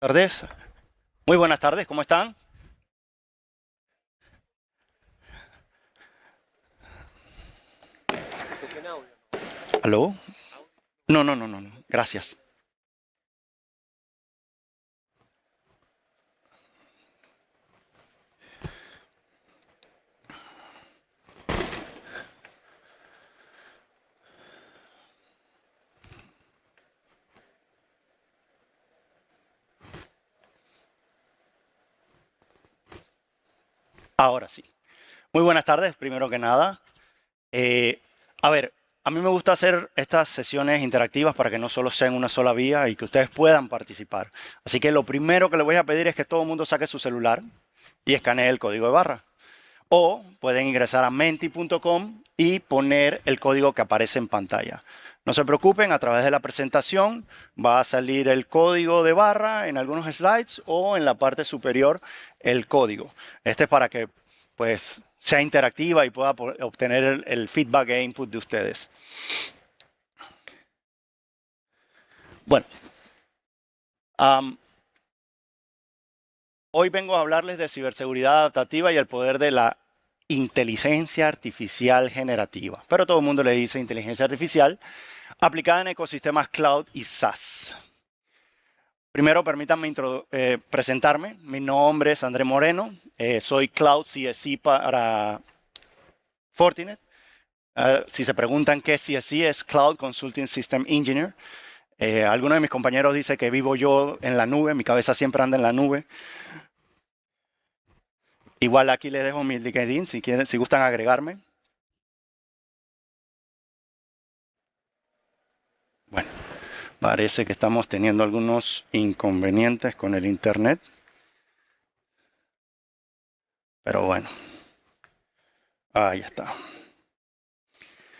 Tardes. Muy buenas tardes, ¿cómo están? ¿Aló? No, no, no, no, no. Gracias. Ahora sí. Muy buenas tardes, primero que nada. Eh, a ver, a mí me gusta hacer estas sesiones interactivas para que no solo sean una sola vía y que ustedes puedan participar. Así que lo primero que les voy a pedir es que todo el mundo saque su celular y escanee el código de barra. O pueden ingresar a menti.com y poner el código que aparece en pantalla. No se preocupen, a través de la presentación va a salir el código de barra en algunos slides o en la parte superior el código. Este es para que pues, sea interactiva y pueda obtener el feedback e input de ustedes. Bueno, hoy vengo a hablarles de ciberseguridad adaptativa y el poder de la inteligencia artificial generativa. Pero todo el mundo le dice inteligencia artificial aplicada en ecosistemas cloud y SaaS. Primero, permítanme presentarme. Mi nombre es André Moreno. Soy Cloud CSE para Fortinet. Si se preguntan qué es CSE, es Cloud Consulting System Engineer. Algunos de mis compañeros dicen que vivo yo en la nube. Mi cabeza siempre anda en la nube. Igual aquí les dejo mi LinkedIn si gustan agregarme. Bueno, parece que estamos teniendo algunos inconvenientes con el internet. Pero bueno, ahí está.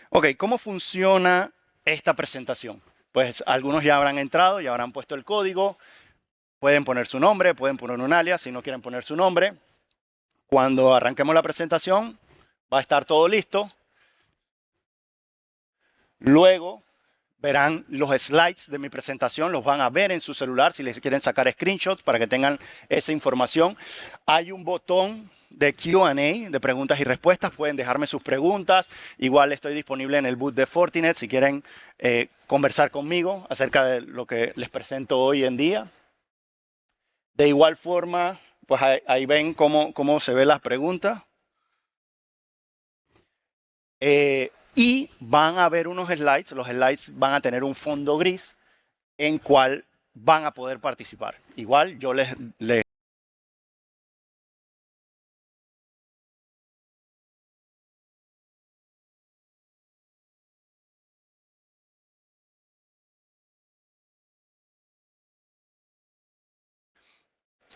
Ok, ¿cómo funciona esta presentación? Pues algunos ya habrán entrado, ya habrán puesto el código. Pueden poner su nombre, pueden poner un alias si no quieren poner su nombre. Cuando arranquemos la presentación, va a estar todo listo. Luego verán los slides de mi presentación, los van a ver en su celular si les quieren sacar screenshots para que tengan esa información. Hay un botón de Q&A, de preguntas y respuestas. Pueden dejarme sus preguntas. Igual estoy disponible en el booth de Fortinet si quieren conversar conmigo acerca de lo que les presento hoy en día. De igual forma, pues ahí ven cómo se ven las preguntas. Y van a ver unos slides. Los slides van a tener un fondo gris en cual van a poder participar. Igual yo les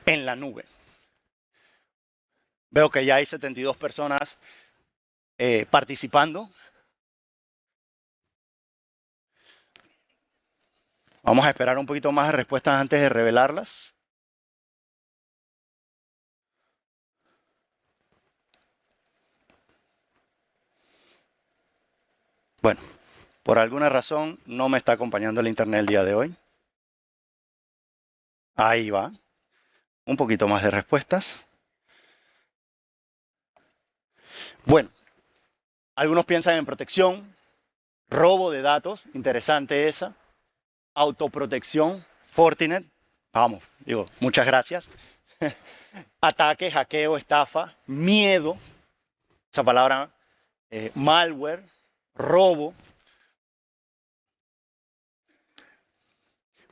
en la nube. Veo que ya hay 72 personas participando. Vamos a esperar un poquito más de respuestas antes de revelarlas. Bueno, por alguna razón no me está acompañando el internet el día de hoy. Ahí va. Un poquito más de respuestas. Bueno, algunos piensan en protección, robo de datos, interesante esa. Autoprotección, Fortinet, vamos, digo, muchas gracias. Ataque, hackeo, estafa, miedo, esa palabra, malware, robo.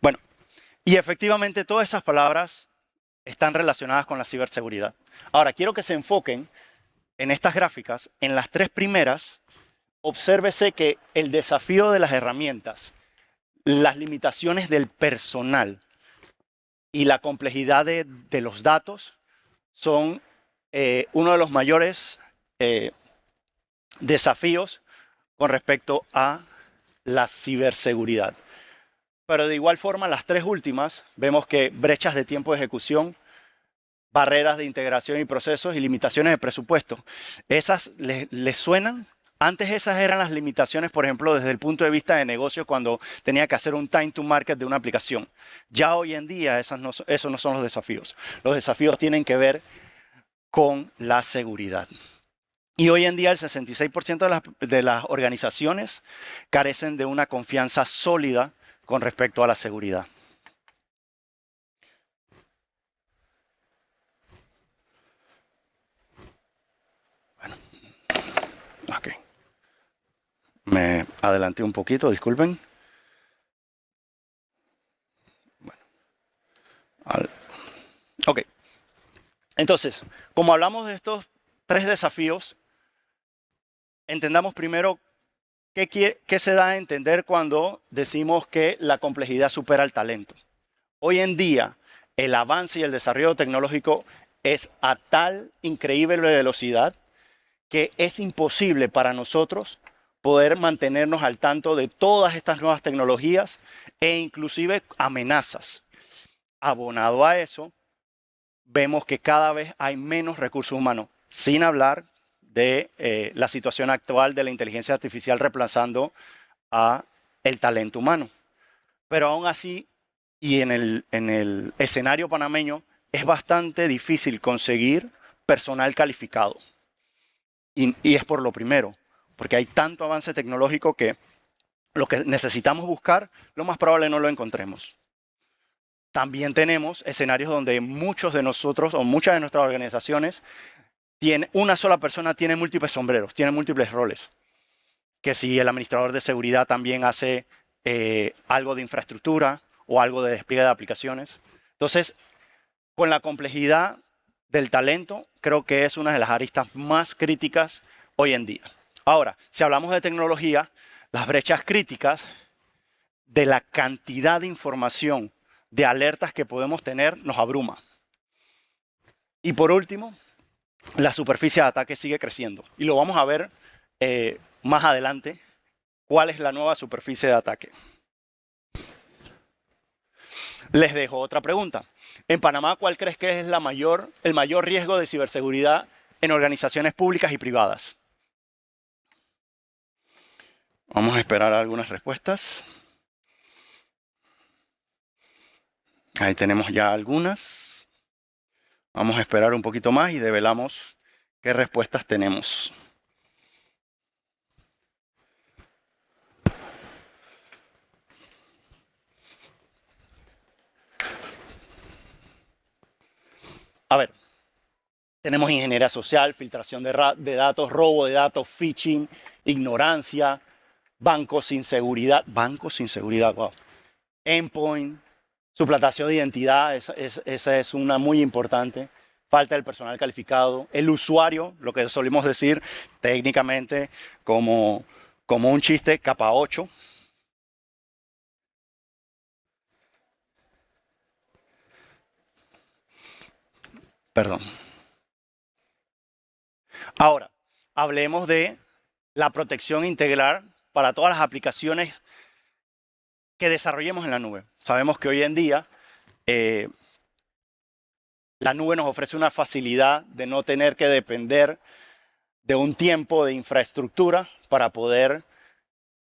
Bueno, y efectivamente todas esas palabras están relacionadas con la ciberseguridad. Ahora, quiero que se enfoquen en estas gráficas, en las tres primeras, obsérvese que el desafío de las herramientas, las limitaciones del personal y la complejidad de los datos son uno de los mayores desafíos con respecto a la ciberseguridad. Pero de igual forma, las tres últimas, vemos que brechas de tiempo de ejecución, barreras de integración y procesos y limitaciones de presupuesto, esas les suenan Antes esas eran las limitaciones, por ejemplo, desde el punto de vista de negocio, cuando tenía que hacer un time to market de una aplicación. Ya hoy en día esos no son los desafíos. Los desafíos tienen que ver con la seguridad. Y hoy en día el 66% de las organizaciones carecen de una confianza sólida con respecto a la seguridad. Bueno, ok. Me adelanté un poquito, disculpen. Bueno, ok. Entonces, como hablamos de estos 3 desafíos, entendamos primero qué se da a entender cuando decimos que la complejidad supera el talento. Hoy en día, el avance y el desarrollo tecnológico es a tal increíble velocidad que es imposible para nosotros poder mantenernos al tanto de todas estas nuevas tecnologías e inclusive amenazas. Abonado a eso, vemos que cada vez hay menos recursos humanos, sin hablar de la situación actual de la inteligencia artificial reemplazando a el talento humano. Pero aún así, y en el escenario panameño, es bastante difícil conseguir personal calificado. Y es por lo primero, porque hay tanto avance tecnológico que lo que necesitamos buscar, lo más probable no lo encontremos. También tenemos escenarios donde muchos de nosotros o muchas de nuestras organizaciones una sola persona tiene múltiples sombreros, tiene múltiples roles. Que si el administrador de seguridad también hace algo de infraestructura o algo de despliegue de aplicaciones. Entonces, con la complejidad del talento, creo que es una de las aristas más críticas hoy en día. Ahora, si hablamos de tecnología, las brechas críticas de la cantidad de información, de alertas que podemos tener, nos abruma. Y por último, la superficie de ataque sigue creciendo. Y lo vamos a ver más adelante, cuál es la nueva superficie de ataque. Les dejo otra pregunta. En Panamá, ¿cuál crees que es el mayor riesgo de ciberseguridad en organizaciones públicas y privadas? Vamos a esperar algunas respuestas. Ahí tenemos ya algunas. Vamos a esperar un poquito más y develamos qué respuestas tenemos. A ver, tenemos ingeniería social, filtración de datos, robo de datos, phishing, ignorancia, bancos sin seguridad, wow. Endpoint, suplantación de identidad, esa es una muy importante. Falta del personal calificado, el usuario, lo que solemos decir técnicamente como un chiste, capa 8. Perdón. Ahora, hablemos de la protección integral para todas las aplicaciones que desarrollemos en la nube. Sabemos que hoy en día la nube nos ofrece una facilidad de no tener que depender de un tiempo de infraestructura para poder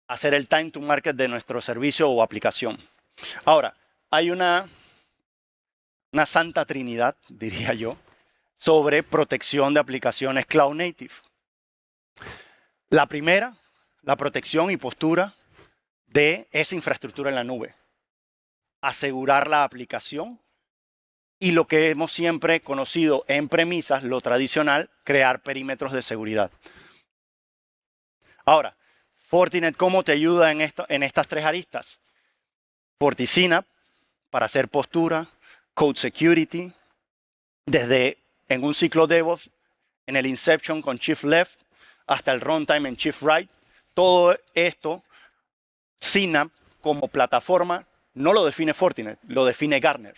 hacer el time to market de nuestro servicio o aplicación. Ahora, hay una santa trinidad, diría yo, sobre protección de aplicaciones cloud native. La primera, la protección y postura de esa infraestructura en la nube. Asegurar la aplicación y lo que hemos siempre conocido en premisas, lo tradicional, crear perímetros de seguridad. Ahora, Fortinet, ¿cómo te ayuda en estas 3 aristas? FortiSynapse, para hacer postura, Code Security, desde en un ciclo DevOps, en el Inception con Shift Left, hasta el Runtime en Shift Right. Todo esto, Synapse como plataforma, no lo define Fortinet, lo define Gartner,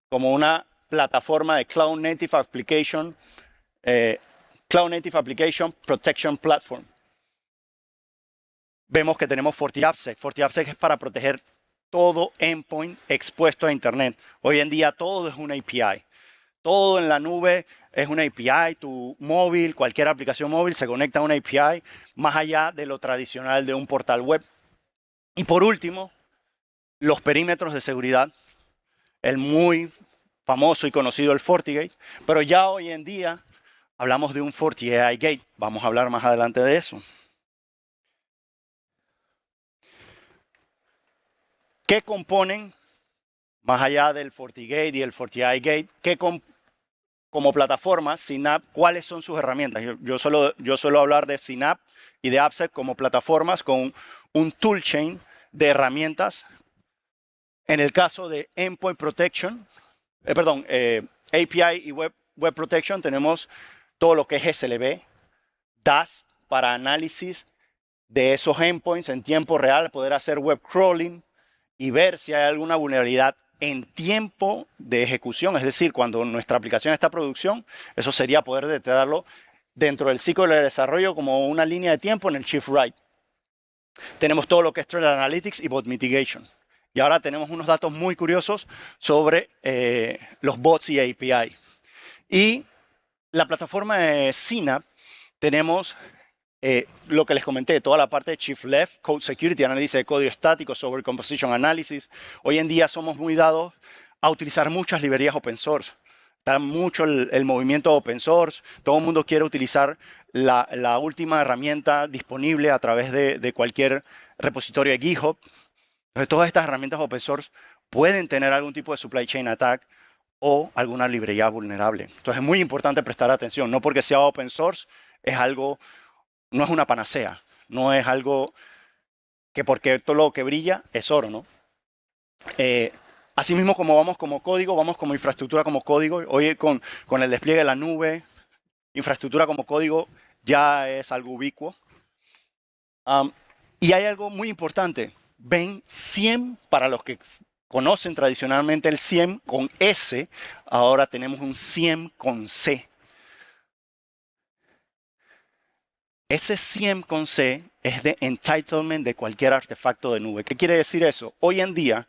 como una plataforma de Cloud Native Application Protection Platform. Vemos que tenemos FortiAppSec. FortiAppSec es para proteger todo endpoint expuesto a Internet. Hoy en día todo es una API. todo en la nube es una API, tu móvil, cualquier aplicación móvil se conecta a una API, más allá de lo tradicional de un portal web. Y por último, los perímetros de seguridad, el muy famoso y conocido el FortiGate, pero ya hoy en día hablamos de un FortiAI Gate. Vamos a hablar más adelante de eso. ¿Qué componen, más allá del FortiGate y el FortiAI Gate, como plataforma, Synapse, cuáles son sus herramientas? Yo suelo hablar de Synapse y de AppSec como plataformas con un toolchain de herramientas. En el caso de Endpoint Protection, API y Web Protection, tenemos todo lo que es SLB, DAST para análisis de esos endpoints en tiempo real, poder hacer web crawling y ver si hay alguna vulnerabilidad en tiempo de ejecución, es decir, cuando nuestra aplicación está en producción, eso sería poder detectarlo dentro del ciclo de desarrollo como una línea de tiempo en el shift right. Tenemos todo lo que es Threat Analytics y Bot Mitigation. Y ahora tenemos unos datos muy curiosos sobre los bots y API. Y la plataforma de Synapse tenemos lo que les comenté, toda la parte de Shift Left, Code Security, análisis de código estático, sobre Composition Analysis. Hoy en día somos muy dados a utilizar muchas librerías open source. Está mucho el movimiento open source. Todo el mundo quiere utilizar la última herramienta disponible a través de cualquier repositorio de GitHub. Entonces, todas estas herramientas open source pueden tener algún tipo de supply chain attack o alguna librería vulnerable. Entonces, es muy importante prestar atención. No porque sea open source es algo, no es una panacea. No es algo que porque todo lo que brilla es oro, ¿no? Asimismo, como vamos como código, vamos como infraestructura como código. Hoy con el despliegue de la nube, infraestructura como código ya es algo ubicuo. Y hay algo muy importante. Ven, SIEM, para los que conocen tradicionalmente el SIEM con S, ahora tenemos un SIEM con C. Ese SIEM con C es de entitlement de cualquier artefacto de nube. ¿Qué quiere decir eso? Hoy en día,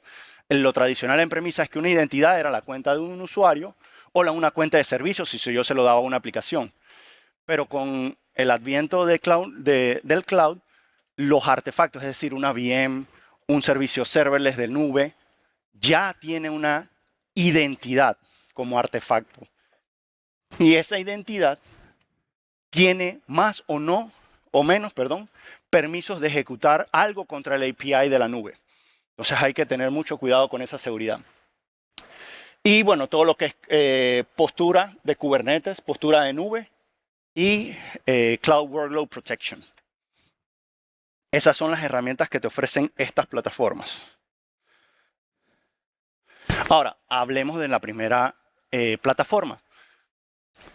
lo tradicional en premisa es que una identidad era la cuenta de un usuario o una cuenta de servicios si yo se lo daba a una aplicación. Pero con el adviento del cloud, los artefactos, es decir, una VM, un servicio serverless de nube, ya tiene una identidad como artefacto. Y esa identidad tiene más o menos, permisos de ejecutar algo contra el API de la nube. Entonces hay que tener mucho cuidado con esa seguridad. Y bueno, todo lo que es postura de Kubernetes, postura de nube y Cloud Workload Protection. Esas son las herramientas que te ofrecen estas plataformas. Ahora, hablemos de la primera plataforma.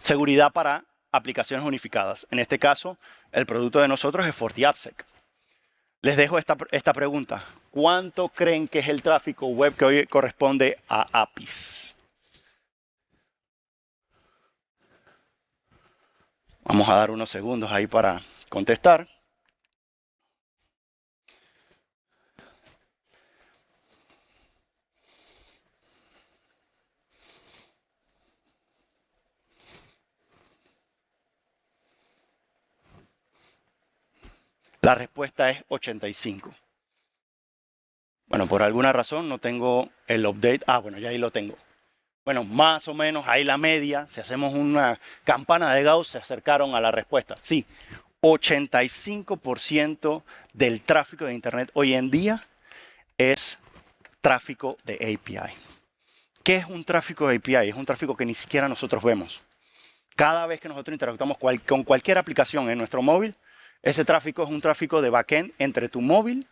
Seguridad para aplicaciones unificadas. En este caso, el producto de nosotros es FortiAppSec. Les dejo esta pregunta. ¿Cuánto creen que es el tráfico web que hoy corresponde a APIs? Vamos a dar unos segundos ahí para contestar. La respuesta es 85. Bueno, por alguna razón no tengo el update. Bueno, ya ahí lo tengo. Bueno, más o menos ahí la media, si hacemos una campana de Gauss, se acercaron a la respuesta. Sí, 85% del tráfico de Internet hoy en día es tráfico de API. ¿Qué es un tráfico de API? Es un tráfico que ni siquiera nosotros vemos. Cada vez que nosotros interactuamos con cualquier aplicación en nuestro móvil, ese tráfico es un tráfico de backend entre tu móvil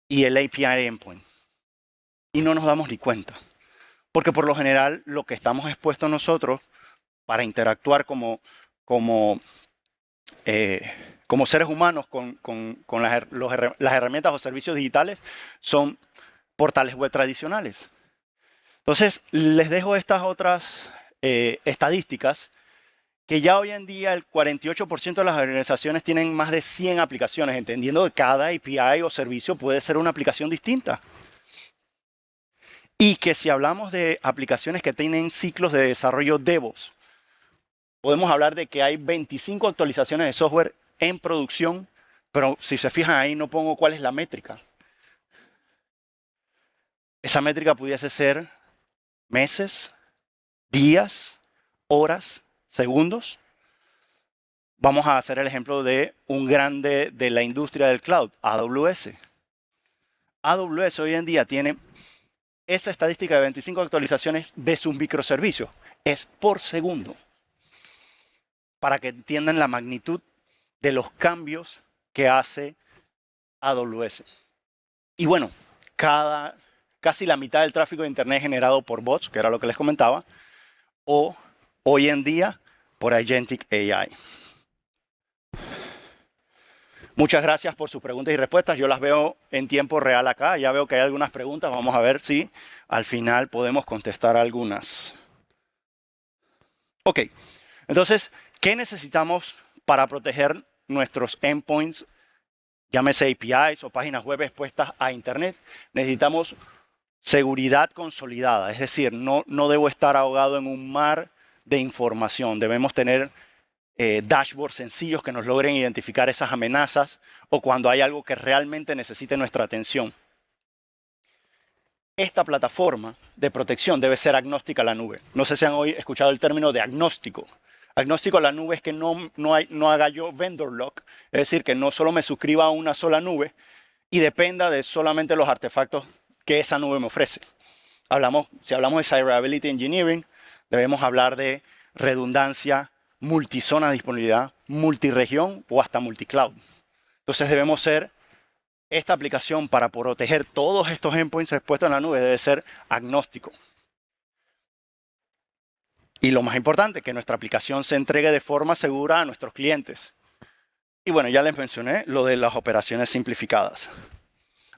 y el API endpoint. Y no nos damos ni cuenta. Porque por lo general lo que estamos expuestos nosotros para interactuar como seres humanos con las herramientas o servicios digitales son portales web tradicionales. Entonces, les dejo estas otras estadísticas que ya hoy en día el 48% de las organizaciones tienen más de 100 aplicaciones, entendiendo que cada API o servicio puede ser una aplicación distinta. Y que si hablamos de aplicaciones que tienen ciclos de desarrollo DevOps, podemos hablar de que hay 25 actualizaciones de software en producción, pero si se fijan ahí no pongo cuál es la métrica. Esa métrica pudiese ser meses, días, horas, segundos. Vamos a hacer el ejemplo de un grande de la industria del cloud, AWS. AWS hoy en día tiene esa estadística de 25 actualizaciones de sus microservicios. Es por segundo. Para que entiendan la magnitud de los cambios que hace AWS. Y bueno, casi la mitad del tráfico de Internet es generado por bots, que era lo que les comentaba, o hoy en día por Agentic AI. Muchas gracias por sus preguntas y respuestas. Yo las veo en tiempo real acá. Ya veo que hay algunas preguntas. Vamos a ver si al final podemos contestar algunas. Ok, entonces, ¿qué necesitamos para proteger nuestros endpoints, llámese APIs o páginas web expuestas a Internet? Necesitamos seguridad consolidada, es decir, no debo estar ahogado en un mar de información. Debemos tener dashboards sencillos que nos logren identificar esas amenazas o cuando hay algo que realmente necesite nuestra atención. Esta plataforma de protección debe ser agnóstica a la nube. No sé si han hoy escuchado el término de agnóstico. Agnóstico a la nube es que no haga yo vendor lock, es decir, que no solo me suscriba a una sola nube y dependa de solamente los artefactos que esa nube me ofrece. Si hablamos de Cybersecurity Engineering, debemos hablar de redundancia, multizona de disponibilidad, multiregión o hasta multicloud. Entonces debemos ser, esta aplicación para proteger todos estos endpoints expuestos en la nube debe ser agnóstico. Y lo más importante, que nuestra aplicación se entregue de forma segura a nuestros clientes. Y bueno, ya les mencioné lo de las operaciones simplificadas.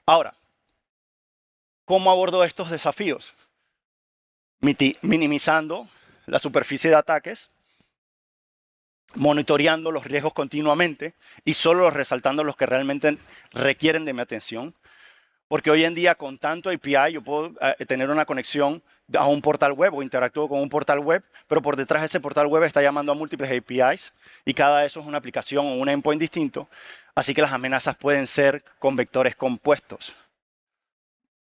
Ahora, ¿cómo abordo estos desafíos? Minimizando la superficie de ataques, monitoreando los riesgos continuamente y solo resaltando los que realmente requieren de mi atención. Porque hoy en día con tanto API yo puedo tener una conexión a un portal web o interactúo con un portal web, pero por detrás de ese portal web está llamando a múltiples APIs y cada de esos es una aplicación o un endpoint distinto. Así que las amenazas pueden ser con vectores compuestos.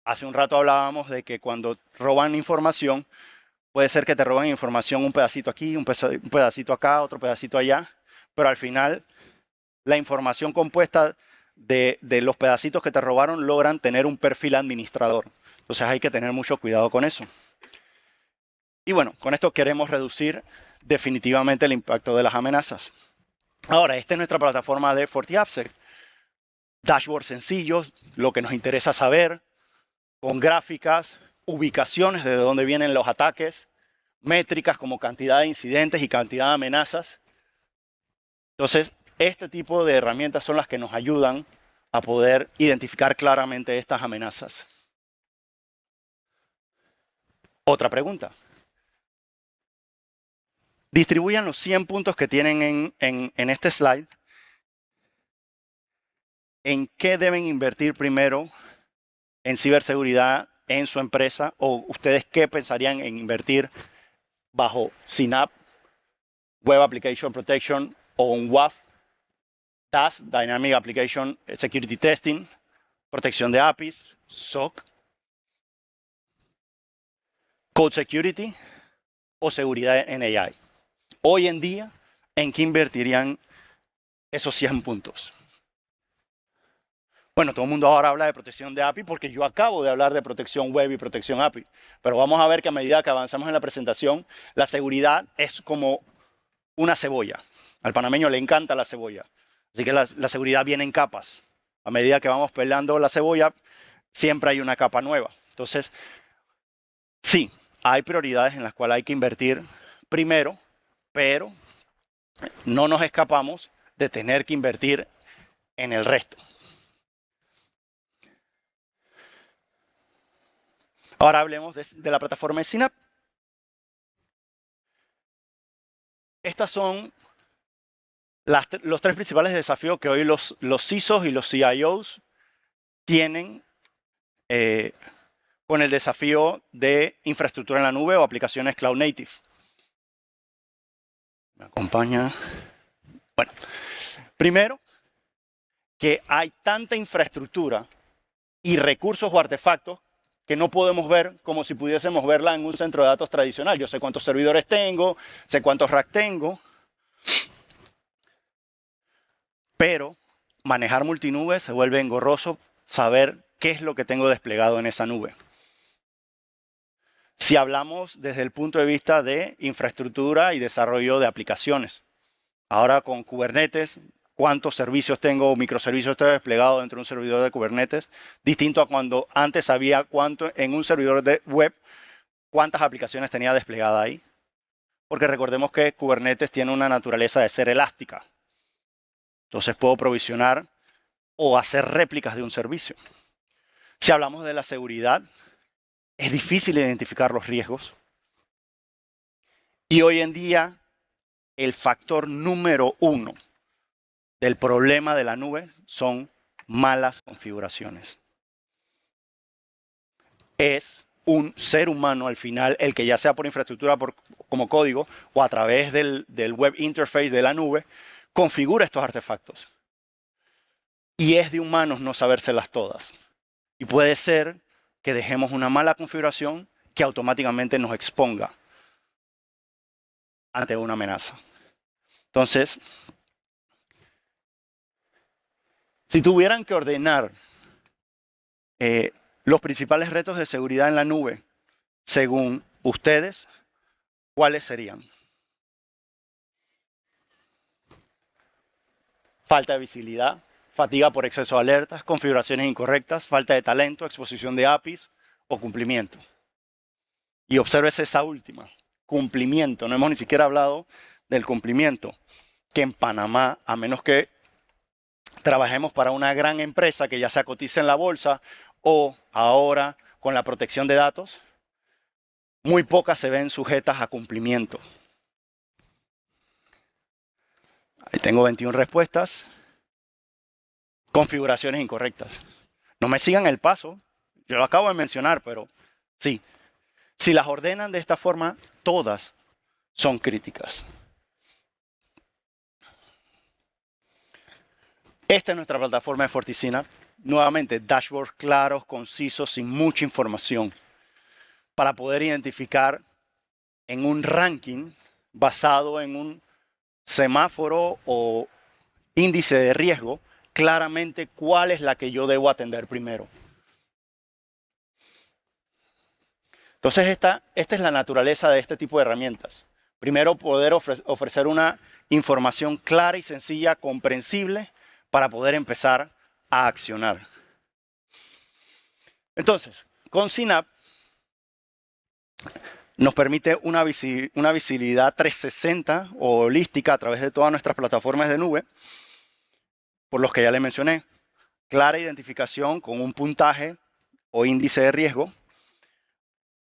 Hace un rato hablábamos de que cuando roban información, puede ser que te roban información un pedacito aquí, un pedacito acá, otro pedacito allá, pero al final la información compuesta de los pedacitos que te robaron logran tener un perfil administrador. Entonces hay que tener mucho cuidado con eso. Y bueno, con esto queremos reducir definitivamente el impacto de las amenazas. Ahora, esta es nuestra plataforma de FortiAppSec. Dashboards sencillos, lo que nos interesa saber, con gráficas, ubicaciones de dónde vienen los ataques, métricas como cantidad de incidentes y cantidad de amenazas. Entonces, este tipo de herramientas son las que nos ayudan a poder identificar claramente estas amenazas. Otra pregunta. Distribuyan los 100 puntos que tienen en este slide. ¿En qué deben invertir primero en ciberseguridad en su empresa? ¿O ustedes qué pensarían en invertir bajo CNAPP, Web Application Protection o un WAF, DAS, Dynamic Application Security Testing, protección de APIs, SOC, Code Security o seguridad en AI? Hoy en día, ¿en qué invertirían esos 100 puntos? Bueno, todo el mundo ahora habla de protección de API porque yo acabo de hablar de protección web y protección API. Pero vamos a ver que a medida que avanzamos en la presentación, la seguridad es como una cebolla. Al panameño le encanta la cebolla. Así que la seguridad viene en capas. A medida que vamos pelando la cebolla, siempre hay una capa nueva. Entonces, sí, hay prioridades en las cuales hay que invertir primero, pero no nos escapamos de tener que invertir en el resto. Ahora hablemos de la plataforma de CNAPP. Estas son los tres principales desafíos que hoy los CISOs y los CIOs tienen con el desafío de infraestructura en la nube o aplicaciones cloud native. ¿Me acompaña? Bueno, primero, que hay tanta infraestructura y recursos o artefactos que no podemos ver como si pudiésemos verla en un centro de datos tradicional. Yo sé cuántos servidores tengo, sé cuántos racks tengo, pero manejar multinube se vuelve engorroso saber qué es lo que tengo desplegado en esa nube. Si hablamos desde el punto de vista de infraestructura y desarrollo de aplicaciones, ahora con Kubernetes, cuántos servicios tengo, microservicios tengo desplegado dentro de un servidor de Kubernetes, distinto a cuando antes había cuánto en un servidor de web, cuántas aplicaciones tenía desplegada ahí. Porque recordemos que Kubernetes tiene una naturaleza de ser elástica. Entonces puedo provisionar o hacer réplicas de un servicio. Si hablamos de la seguridad, es difícil identificar los riesgos. Y hoy en día, el factor número 1 del problema de la nube son malas configuraciones. Es un ser humano al final, el que ya sea por infraestructura como código o a través del web interface de la nube, configura estos artefactos. Y es de humanos no sabérselas todas. Y puede ser que dejemos una mala configuración que automáticamente nos exponga ante una amenaza. Entonces, si tuvieran que ordenar los principales retos de seguridad en la nube, según ustedes, ¿cuáles serían? Falta de visibilidad, fatiga por exceso de alertas, configuraciones incorrectas, falta de talento, exposición de APIs o cumplimiento. Y obsérvese esa última, cumplimiento. No hemos ni siquiera hablado del cumplimiento, que en Panamá, a menos que trabajemos para una gran empresa que ya se cotiza en la bolsa o ahora con la protección de datos, muy pocas se ven sujetas a cumplimiento. Ahí tengo 21 respuestas. Configuraciones incorrectas. No me sigan el paso. Yo lo acabo de mencionar, pero sí. Si las ordenan de esta forma, todas son críticas. Esta es nuestra plataforma de FortiSynapse. Nuevamente, dashboards claros, concisos, sin mucha información, para poder identificar en un ranking basado en un semáforo o índice de riesgo, claramente cuál es la que yo debo atender primero. Entonces, esta es la naturaleza de este tipo de herramientas. Primero, poder ofrecer una información clara y sencilla, comprensible, para poder empezar a accionar. Entonces, con Synapse nos permite una visibilidad 360 o holística a través de todas nuestras plataformas de nube, por los que ya les mencioné. Clara identificación con un puntaje o índice de riesgo.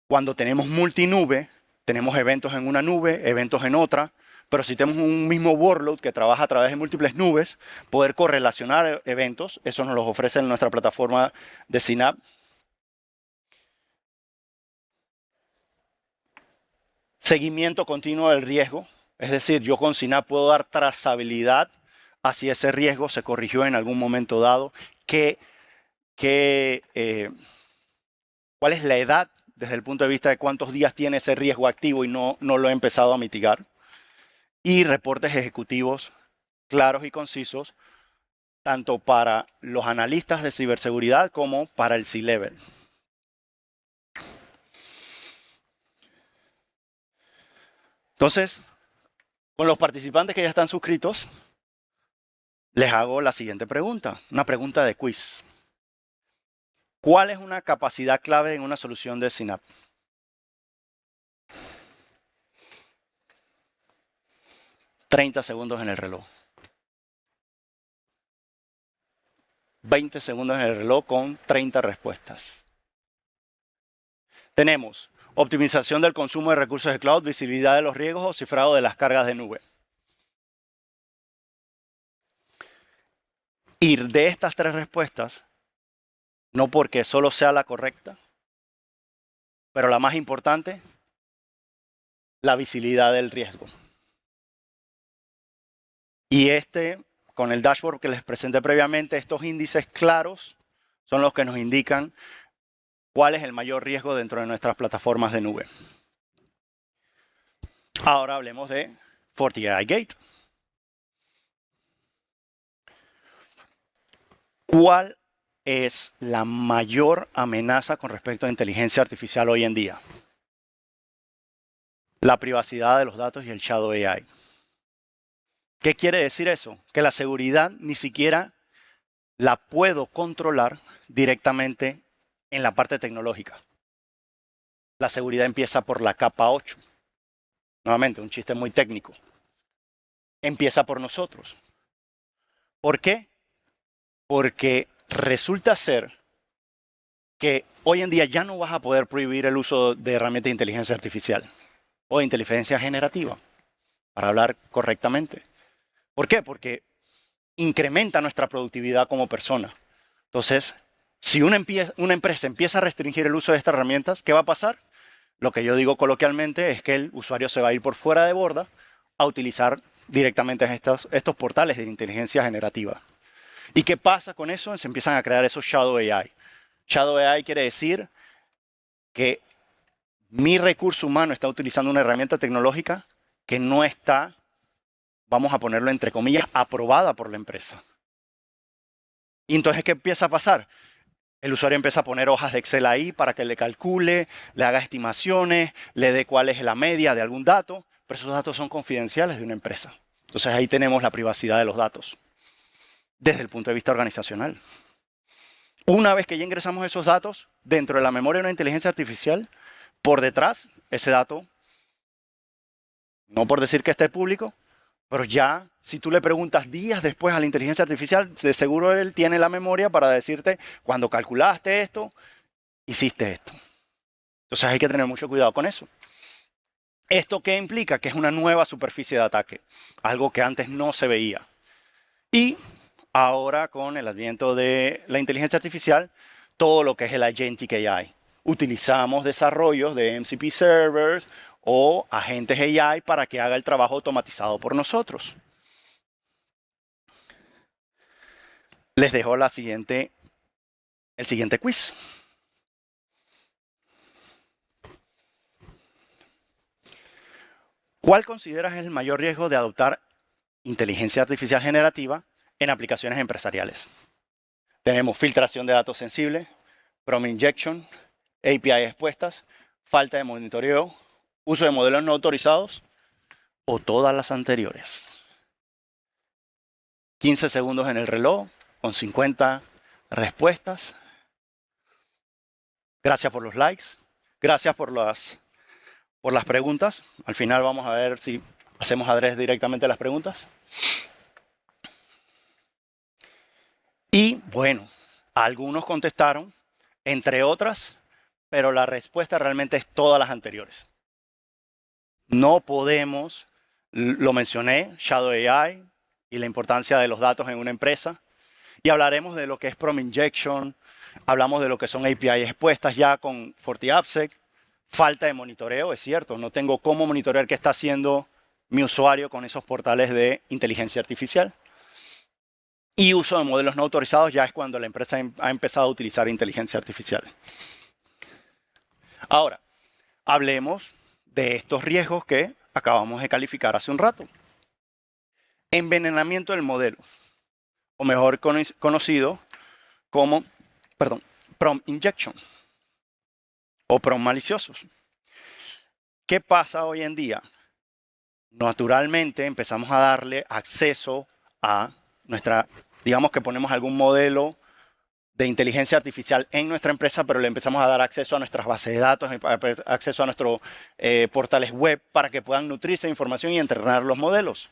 Cuando tenemos multinube, tenemos eventos en una nube, eventos en otra, pero si tenemos un mismo workload que trabaja a través de múltiples nubes, poder correlacionar eventos, eso nos los ofrece en nuestra plataforma de Synapse. Seguimiento continuo del riesgo, es decir, yo con Synapse puedo dar trazabilidad a si ese riesgo se corrigió en algún momento dado, cuál es la edad desde el punto de vista de cuántos días tiene ese riesgo activo y no lo he empezado a mitigar. Y reportes ejecutivos claros y concisos, tanto para los analistas de ciberseguridad como para el C-Level. Entonces, con los participantes que ya están suscritos, les hago la siguiente pregunta, una pregunta de quiz. ¿Cuál es una capacidad clave en una solución de Synapse? $30 segundos en el reloj. 20 segundos en el reloj con 30 respuestas. Tenemos optimización del consumo de recursos de cloud, visibilidad de los riesgos o cifrado de las cargas de nube. Y de estas 3 respuestas, no porque solo sea la correcta, pero la más importante, la visibilidad del riesgo. Y con el dashboard que les presenté previamente, estos índices claros son los que nos indican cuál es el mayor riesgo dentro de nuestras plataformas de nube. Ahora hablemos de FortiAI Gate. ¿Cuál es la mayor amenaza con respecto a inteligencia artificial hoy en día? La privacidad de los datos y el Shadow AI. ¿Qué quiere decir eso? Que la seguridad ni siquiera la puedo controlar directamente en la parte tecnológica. La seguridad empieza por la capa 8. Nuevamente, un chiste muy técnico. Empieza por nosotros. ¿Por qué? Porque resulta ser que hoy en día ya no vas a poder prohibir el uso de herramientas de inteligencia artificial o de inteligencia generativa, para hablar correctamente. ¿Por qué? Porque incrementa nuestra productividad como persona. Entonces, si una empresa empieza a restringir el uso de estas herramientas, ¿qué va a pasar? Lo que yo digo coloquialmente es que el usuario se va a ir por fuera de borda a utilizar directamente estos portales de inteligencia generativa. ¿Y qué pasa con eso? Se empiezan a crear esos Shadow AI. Shadow AI quiere decir que mi recurso humano está utilizando una herramienta tecnológica que no está, vamos a ponerlo entre comillas, aprobada por la empresa. Y entonces, ¿qué empieza a pasar? El usuario empieza a poner hojas de Excel ahí para que le calcule, le haga estimaciones, le dé cuál es la media de algún dato, pero esos datos son confidenciales de una empresa. Entonces ahí tenemos la privacidad de los datos, desde el punto de vista organizacional. Una vez que ya ingresamos esos datos dentro de la memoria de una inteligencia artificial, por detrás, ese dato, no por decir que esté público, pero ya, si tú le preguntas días después a la inteligencia artificial, de seguro él tiene la memoria para decirte, cuando calculaste esto, hiciste esto. Entonces hay que tener mucho cuidado con eso. ¿Esto qué implica? Que es una nueva superficie de ataque, algo que antes no se veía. Y ahora, con el adviento de la inteligencia artificial, todo lo que es el Agentic AI. Utilizamos desarrollos de MCP servers o agentes AI para que haga el trabajo automatizado por nosotros. Les dejo el siguiente quiz. ¿Cuál consideras el mayor riesgo de adoptar inteligencia artificial generativa en aplicaciones empresariales? Tenemos filtración de datos sensibles, prompt injection, API expuestas, falta de monitoreo, uso de modelos no autorizados o todas las anteriores. 15 segundos en el reloj con 50 respuestas. Gracias por los likes, gracias por las preguntas. Al final vamos a ver si hacemos adrede directamente las preguntas. Y bueno, algunos contestaron, entre otras, pero la respuesta realmente es todas las anteriores. No podemos, lo mencioné, Shadow AI y la importancia de los datos en una empresa. Y hablaremos de lo que es prompt injection, hablamos de lo que son APIs expuestas ya con FortiAppSec. Falta de monitoreo, es cierto, no tengo cómo monitorear qué está haciendo mi usuario con esos portales de inteligencia artificial. Y uso de modelos no autorizados ya es cuando la empresa ha empezado a utilizar inteligencia artificial. Ahora, hablemos de estos riesgos que acabamos de calificar hace un rato. Envenenamiento del modelo, o mejor conocido como, prompt injection o prompt maliciosos. ¿Qué pasa hoy en día? Naturalmente empezamos a darle acceso a digamos que ponemos algún modelo de inteligencia artificial en nuestra empresa, pero le empezamos a dar acceso a nuestras bases de datos, acceso a nuestros portales web para que puedan nutrirse de información y entrenar los modelos.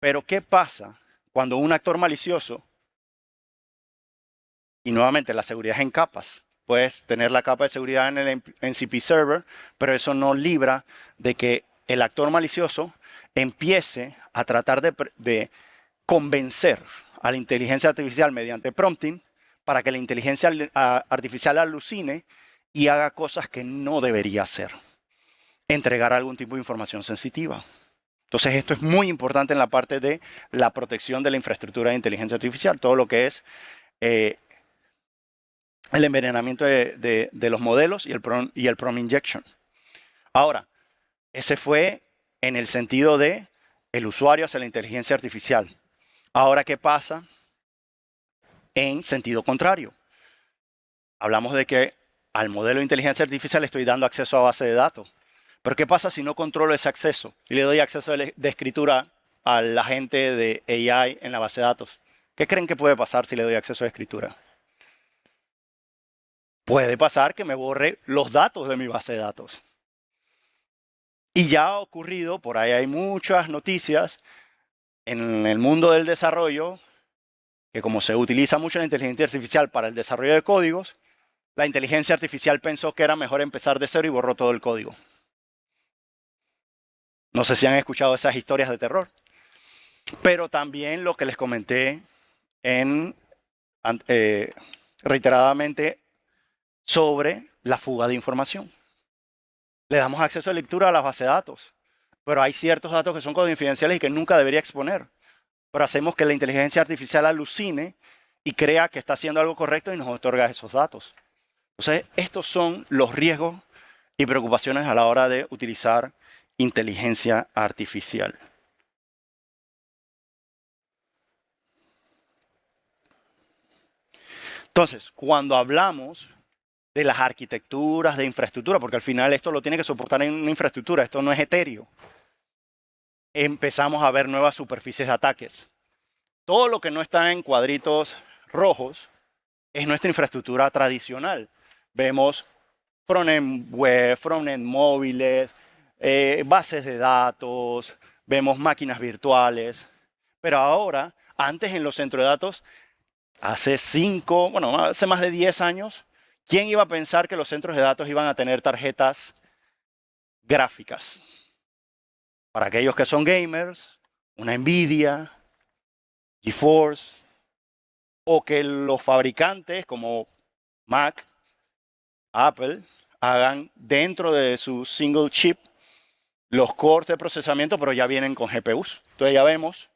Pero ¿qué pasa cuando un actor malicioso, y nuevamente la seguridad es en capas, puedes tener la capa de seguridad en el MCP server, pero eso no libra de que el actor malicioso empiece a tratar de convencer a la inteligencia artificial mediante prompting para que la inteligencia artificial alucine y haga cosas que no debería hacer. Entregar algún tipo de información sensitiva. Entonces, esto es muy importante en la parte de la protección de la infraestructura de inteligencia artificial, todo lo que es el envenenamiento de los modelos y el prompt injection. Ahora, ese fue en el sentido de el usuario hacia la inteligencia artificial. Ahora, ¿qué pasa en sentido contrario? Hablamos de que al modelo de inteligencia artificial le estoy dando acceso a base de datos. Pero ¿qué pasa si no controlo ese acceso y le doy acceso de escritura al agente de AI en la base de datos? ¿Qué creen que puede pasar si le doy acceso a escritura? Puede pasar que me borre los datos de mi base de datos. Y ya ha ocurrido, por ahí hay muchas noticias en el mundo del desarrollo, que como se utiliza mucho la inteligencia artificial para el desarrollo de códigos, la inteligencia artificial pensó que era mejor empezar de cero y borró todo el código. No sé si han escuchado esas historias de terror. Pero también lo que les comenté reiteradamente sobre la fuga de información. Le damos acceso de lectura a las bases de datos, pero hay ciertos datos que son confidenciales y que nunca debería exponer. Pero hacemos que la inteligencia artificial alucine y crea que está haciendo algo correcto y nos otorga esos datos. Entonces, estos son los riesgos y preocupaciones a la hora de utilizar inteligencia artificial. Entonces, cuando hablamos de las arquitecturas de infraestructura, porque al final esto lo tiene que soportar en una infraestructura, esto no es etéreo, empezamos a ver nuevas superficies de ataques. Todo lo que no está en cuadritos rojos es nuestra infraestructura tradicional. Vemos frontend web, frontend móviles, bases de datos, vemos máquinas virtuales. Pero ahora, antes en los centros de datos, hace más de 10 años, ¿quién iba a pensar que los centros de datos iban a tener tarjetas gráficas? Para aquellos que son gamers, una Nvidia, GeForce, o que los fabricantes como Mac, Apple, hagan dentro de su single chip los cores de procesamiento, pero ya vienen con GPUs. Entonces ya vemos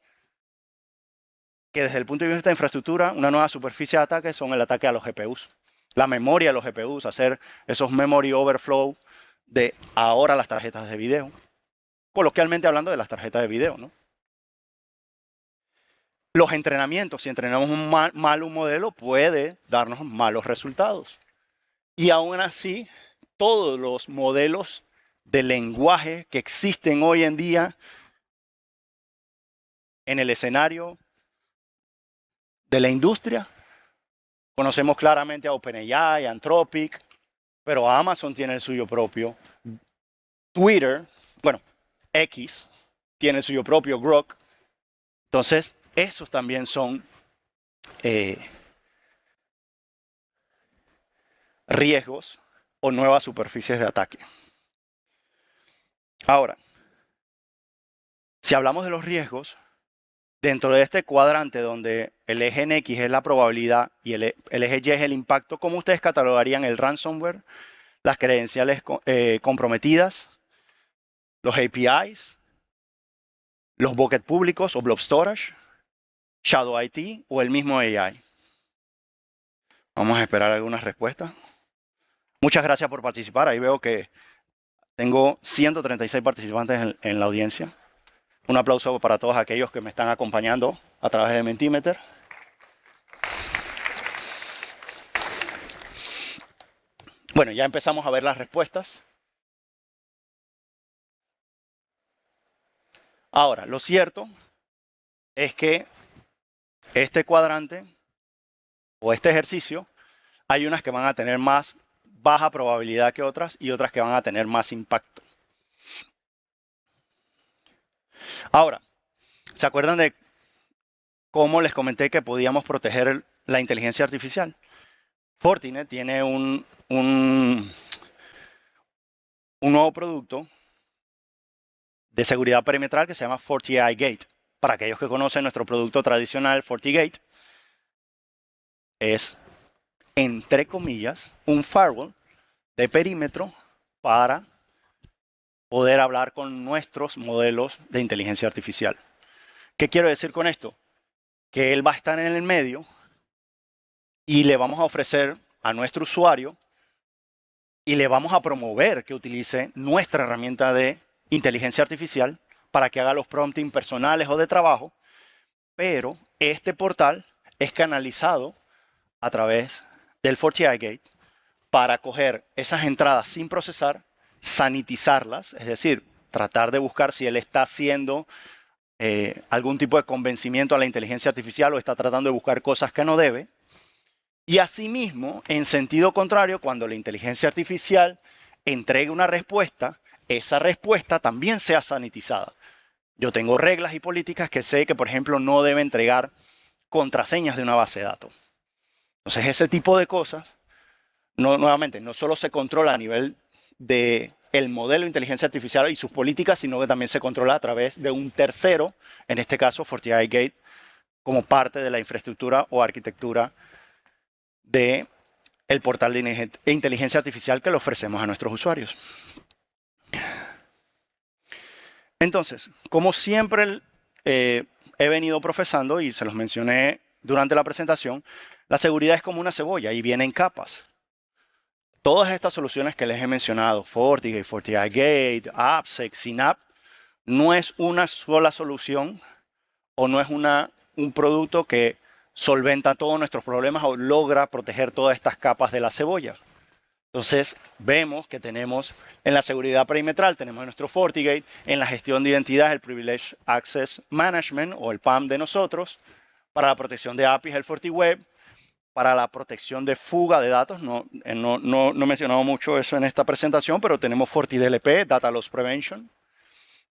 que desde el punto de vista de infraestructura, una nueva superficie de ataque son el ataque a los GPUs. La memoria de los GPUs, hacer esos memory overflow de ahora las tarjetas de video. Coloquialmente hablando de las tarjetas de video, ¿no? Los entrenamientos, si entrenamos mal un modelo, puede darnos malos resultados. Y aún así, todos los modelos de lenguaje que existen hoy en día en el escenario de la industria, conocemos claramente a OpenAI, Anthropic, pero Amazon tiene el suyo propio. Twitter, X, tiene el suyo propio Grok. Entonces, esos también son riesgos o nuevas superficies de ataque. Ahora, si hablamos de los riesgos, dentro de este cuadrante donde el eje en X es la probabilidad y el eje Y es el impacto, ¿cómo ustedes catalogarían el ransomware, las credenciales comprometidas, los APIs, los buckets públicos o blob storage, Shadow IT o el mismo AI? Vamos a esperar algunas respuestas. Muchas gracias por participar. Ahí veo que tengo 136 participantes en la audiencia. Un aplauso para todos aquellos que me están acompañando a través de Mentimeter. Bueno, ya empezamos a ver las respuestas. Ahora, lo cierto es que este cuadrante o este ejercicio, hay unas que van a tener más baja probabilidad que otras y otras que van a tener más impacto. Ahora, ¿se acuerdan de cómo les comenté que podíamos proteger la inteligencia artificial? Fortinet tiene un nuevo producto de seguridad perimetral que se llama FortiAI Gate. Para aquellos que conocen nuestro producto tradicional, FortiGate es, entre comillas, un firewall de perímetro para poder hablar con nuestros modelos de inteligencia artificial. ¿Qué quiero decir con esto? Que él va a estar en el medio y le vamos a ofrecer a nuestro usuario y le vamos a promover que utilice nuestra herramienta de inteligencia artificial para que haga los prompting personales o de trabajo, pero este portal es canalizado a través del FortiAI Gate para coger esas entradas sin procesar, sanitizarlas, es decir, tratar de buscar si él está haciendo algún tipo de convencimiento a la inteligencia artificial o está tratando de buscar cosas que no debe. Y asimismo, en sentido contrario, cuando la inteligencia artificial entregue una respuesta, esa respuesta también sea sanitizada. Yo tengo reglas y políticas que sé que, por ejemplo, no debe entregar contraseñas de una base de datos. Entonces, ese tipo de cosas, nuevamente, no solo se controla a nivel del modelo de inteligencia artificial y sus políticas, sino que también se controla a través de un tercero, en este caso FortiAI Gate, como parte de la infraestructura o arquitectura del portal de inteligencia artificial que le ofrecemos a nuestros usuarios. Entonces, como siempre he venido profesando y se los mencioné durante la presentación, la seguridad es como una cebolla y viene en capas. Todas estas soluciones que les he mencionado, FortiGate, FortiAI Gate, AppSec, Synapse, no es una sola solución o no es un producto que solventa todos nuestros problemas o logra proteger todas estas capas de la cebolla. Entonces, vemos que tenemos en la seguridad perimetral, tenemos nuestro FortiGate, en la gestión de identidad, el Privileged Access Management o el PAM de nosotros, para la protección de APIs, el FortiWeb, para la protección de fuga de datos. No he mencionado mucho eso en esta presentación, pero tenemos FortiDLP, Data Loss Prevention.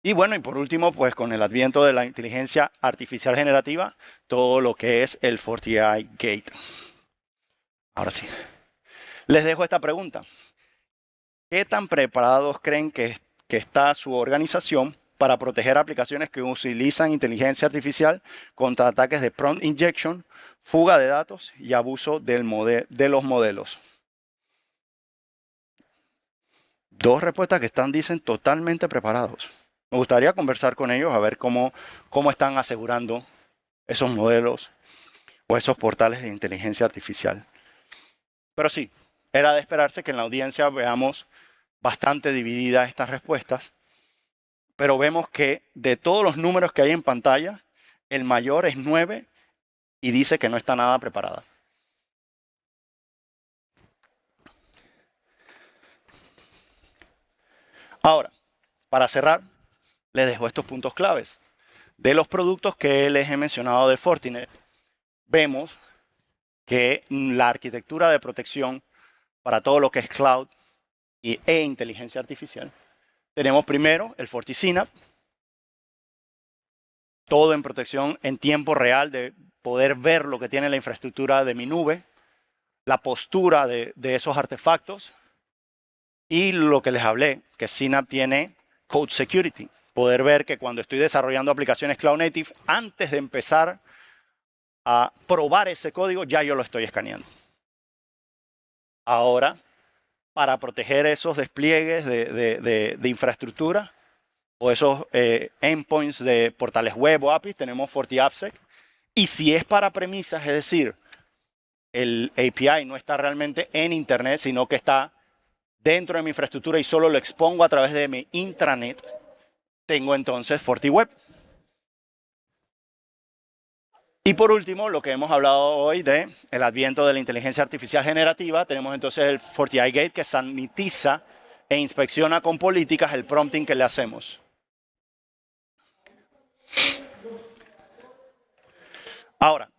Y bueno, y por último, pues con el adviento de la inteligencia artificial generativa, todo lo que es el FortiAI Gate. Ahora sí. Les dejo esta pregunta. ¿Qué tan preparados creen que está su organización para proteger aplicaciones que utilizan inteligencia artificial contra ataques de prompt injection, fuga de datos y abuso de los modelos? Dos respuestas que dicen totalmente preparados. Me gustaría conversar con ellos a ver cómo están asegurando esos modelos o esos portales de inteligencia artificial. Pero sí, era de esperarse que en la audiencia veamos bastante divididas estas respuestas, pero vemos que de todos los números que hay en pantalla, el mayor es 9 y dice que no está nada preparada. Ahora, para cerrar, les dejo estos puntos claves. De los productos que les he mencionado de Fortinet, vemos que la arquitectura de protección para todo lo que es cloud e inteligencia artificial, tenemos primero el FortiSynapse, todo en protección en tiempo real, de poder ver lo que tiene la infraestructura de mi nube, la postura de esos artefactos y lo que les hablé, que Synapse tiene Code Security, poder ver que cuando estoy desarrollando aplicaciones Cloud Native, antes de empezar a probar ese código, ya yo lo estoy escaneando. Ahora, para proteger esos despliegues de infraestructura o esos endpoints de portales web o APIs, tenemos FortiAppSec. Y si es para premisas, es decir, el API no está realmente en Internet, sino que está dentro de mi infraestructura y solo lo expongo a través de mi intranet, tengo entonces FortiWeb. Y por último, lo que hemos hablado hoy de el adviento de la inteligencia artificial generativa, tenemos entonces el FortiAI Gate que sanitiza e inspecciona con políticas el prompting que le hacemos. Ahora,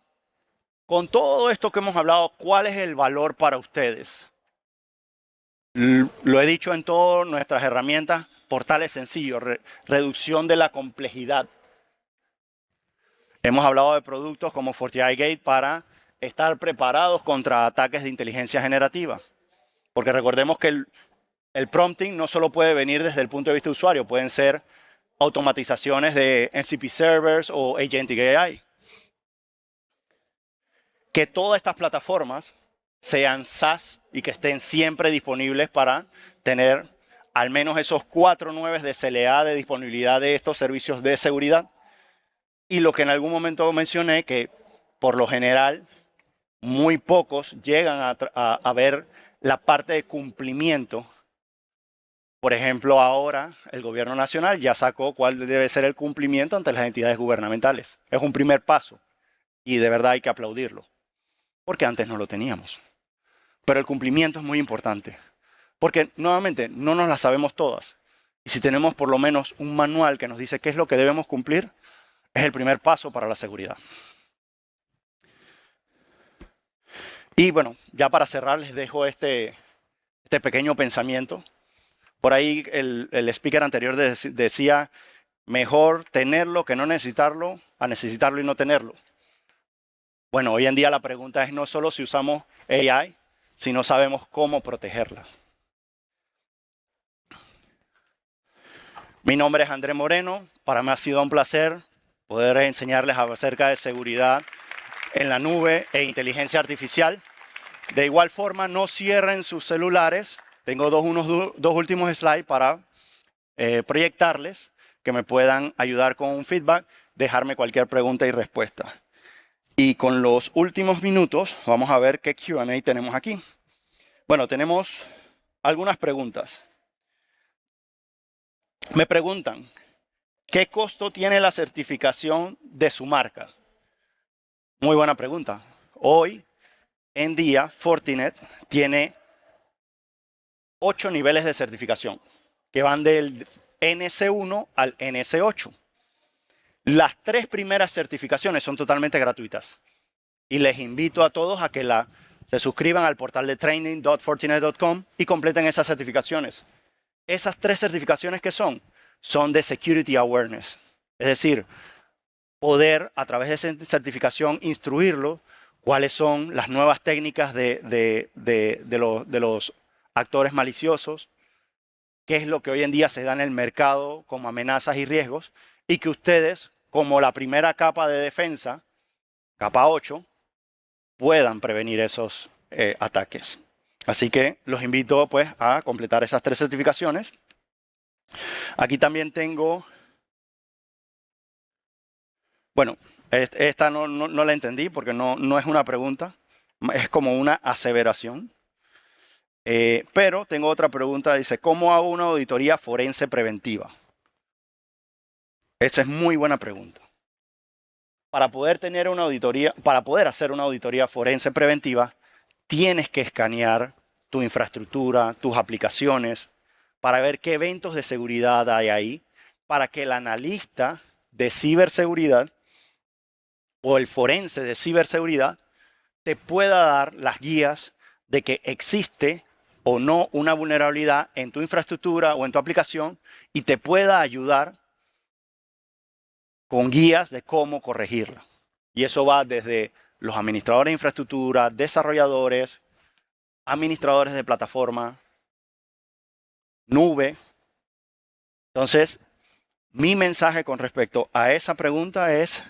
con todo esto que hemos hablado, ¿cuál es el valor para ustedes? Lo he dicho en todas nuestras herramientas, portales sencillos, reducción de la complejidad. Hemos hablado de productos como FortiAI Gate para estar preparados contra ataques de inteligencia generativa. Porque recordemos que el prompting no solo puede venir desde el punto de vista de usuario, pueden ser automatizaciones de MCP servers o Agentic AI. Que todas estas plataformas sean SaaS y que estén siempre disponibles para tener al menos esos 4 9 de CLA de disponibilidad de estos servicios de seguridad. Y lo que en algún momento mencioné, que por lo general muy pocos llegan a ver la parte de cumplimiento. Por ejemplo, ahora el gobierno nacional ya sacó cuál debe ser el cumplimiento ante las entidades gubernamentales. Es un primer paso y de verdad hay que aplaudirlo, porque antes no lo teníamos. Pero el cumplimiento es muy importante, porque nuevamente no nos las sabemos todas. Y si tenemos por lo menos un manual que nos dice qué es lo que debemos cumplir, es el primer paso para la seguridad. Y bueno, ya para cerrar les dejo este pequeño pensamiento. Por ahí el speaker anterior decía, mejor tenerlo que no necesitarlo, a necesitarlo y no tenerlo. Bueno, hoy en día la pregunta es no solo si usamos AI, sino sabemos cómo protegerla. Mi nombre es Andrés Moreno. Para mí ha sido un placer poder enseñarles acerca de seguridad en la nube e inteligencia artificial. De igual forma, no cierren sus celulares. Tengo dos últimos slides para proyectarles que me puedan ayudar con un feedback, dejarme cualquier pregunta y respuesta. Y con los últimos minutos vamos a ver qué Q&A tenemos aquí. Bueno, tenemos algunas preguntas. Me preguntan, ¿qué costo tiene la certificación de su marca? Muy buena pregunta. Hoy en día, Fortinet tiene 8 niveles de certificación, que van del NC1 al NC8. Las 3 primeras certificaciones son totalmente gratuitas. Y les invito a todos a que se suscriban al portal de training.fortinet.com y completen esas certificaciones. Esas 3 certificaciones que son de Security Awareness. Es decir, poder a través de esa certificación instruirlo cuáles son las nuevas técnicas de los actores maliciosos, qué es lo que hoy en día se da en el mercado como amenazas y riesgos, y que ustedes, como la primera capa de defensa, capa 8, puedan prevenir esos ataques. Así que los invito pues a completar esas 3 certificaciones. Aquí también tengo, bueno, esta no la entendí porque no es una pregunta, es como una aseveración. Pero tengo otra pregunta, dice, ¿cómo hago una auditoría forense preventiva? Esa es muy buena pregunta. Para poder hacer una auditoría forense preventiva, tienes que escanear tu infraestructura, tus aplicaciones, para ver qué eventos de seguridad hay ahí, para que el analista de ciberseguridad o el forense de ciberseguridad te pueda dar las guías de que existe o no una vulnerabilidad en tu infraestructura o en tu aplicación y te pueda ayudar con guías de cómo corregirla. Y eso va desde los administradores de infraestructura, desarrolladores, administradores de plataforma, nube. Entonces, mi mensaje con respecto a esa pregunta es,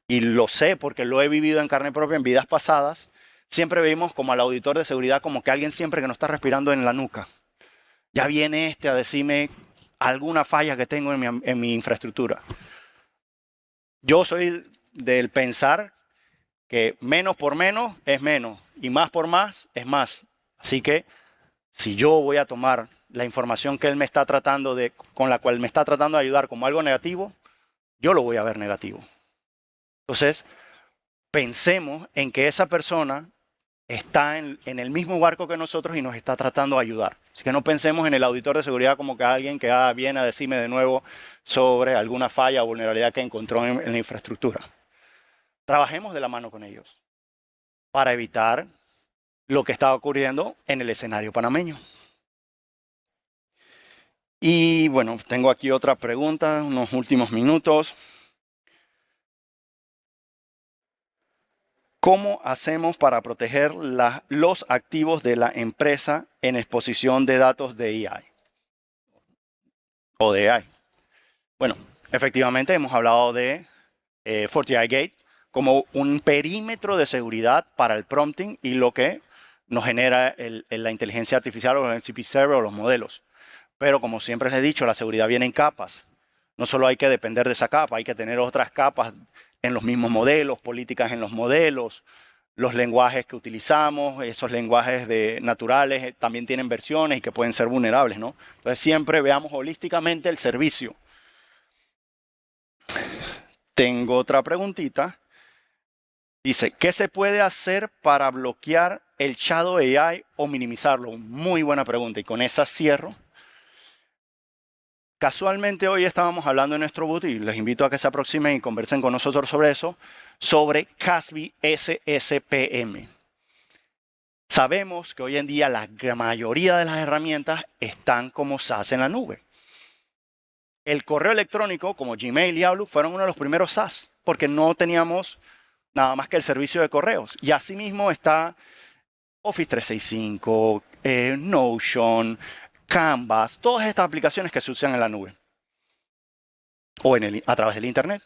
y lo sé porque lo he vivido en carne propia en vidas pasadas, siempre vemos como al auditor de seguridad como que alguien siempre que nos está respirando en la nuca. Ya viene a decirme alguna falla que tengo en mi infraestructura. Yo soy del pensar que menos por menos es menos y más por más es más. Así que si yo voy a tomar la información que él me está con la cual me está tratando de ayudar como algo negativo, yo lo voy a ver negativo. Entonces, pensemos en que esa persona está en el mismo barco que nosotros y nos está tratando de ayudar. Así que no pensemos en el auditor de seguridad como que alguien que viene a decirme de nuevo sobre alguna falla o vulnerabilidad que encontró en la infraestructura. Trabajemos de la mano con ellos para evitar lo que está ocurriendo en el escenario panameño. Y bueno, tengo aquí otra pregunta, unos últimos minutos. ¿Cómo hacemos para proteger los activos de la empresa en exposición de datos de AI? O de AI. Bueno, efectivamente hemos hablado de FortiGate como un perímetro de seguridad para el prompting y lo que nos genera la inteligencia artificial o el MCP server o los modelos. Pero como siempre les he dicho, la seguridad viene en capas. No solo hay que depender de esa capa, hay que tener otras capas en los mismos modelos, políticas en los modelos, los lenguajes que utilizamos, esos lenguajes naturales también tienen versiones y que pueden ser vulnerables, ¿no? Entonces siempre veamos holísticamente el servicio. Tengo otra preguntita. Dice, ¿qué se puede hacer para bloquear el Shadow AI o minimizarlo? Muy buena pregunta y con esa cierro. Casualmente hoy estábamos hablando en nuestro boot y les invito a que se aproximen y conversen con nosotros sobre eso, sobre CASB SSPM. Sabemos que hoy en día la mayoría de las herramientas están como SaaS en la nube. El correo electrónico como Gmail y Outlook fueron uno de los primeros SaaS porque no teníamos nada más que el servicio de correos. Y asimismo está Office 365, Notion, Canvas, todas estas aplicaciones que se usan en la nube o a través del Internet.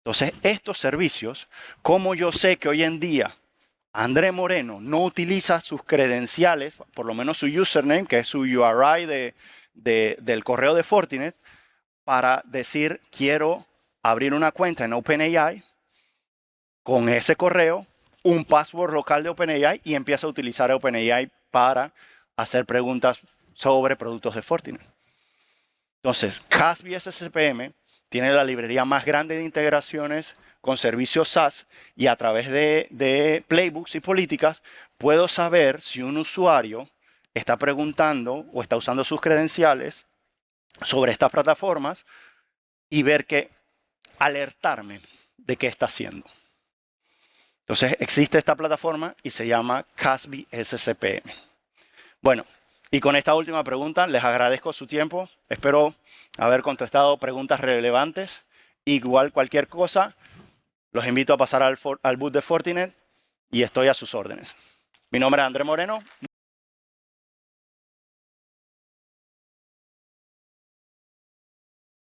Entonces, estos servicios, como yo sé que hoy en día André Moreno no utiliza sus credenciales, por lo menos su username, que es su URI del correo de Fortinet, para decir quiero abrir una cuenta en OpenAI, con ese correo, un password local de OpenAI y empieza a utilizar OpenAI para hacer preguntas sobre productos de Fortinet. Entonces, CASB SSPM tiene la librería más grande de integraciones con servicios SaaS y a través de playbooks y políticas puedo saber si un usuario está preguntando o está usando sus credenciales sobre estas plataformas y ver alertarme de qué está haciendo. Entonces, existe esta plataforma y se llama CASB SSPM. Bueno, y con esta última pregunta, les agradezco su tiempo. Espero haber contestado preguntas relevantes. Igual cualquier cosa, los invito a pasar al boot de Fortinet y estoy a sus órdenes. Mi nombre es André Moreno.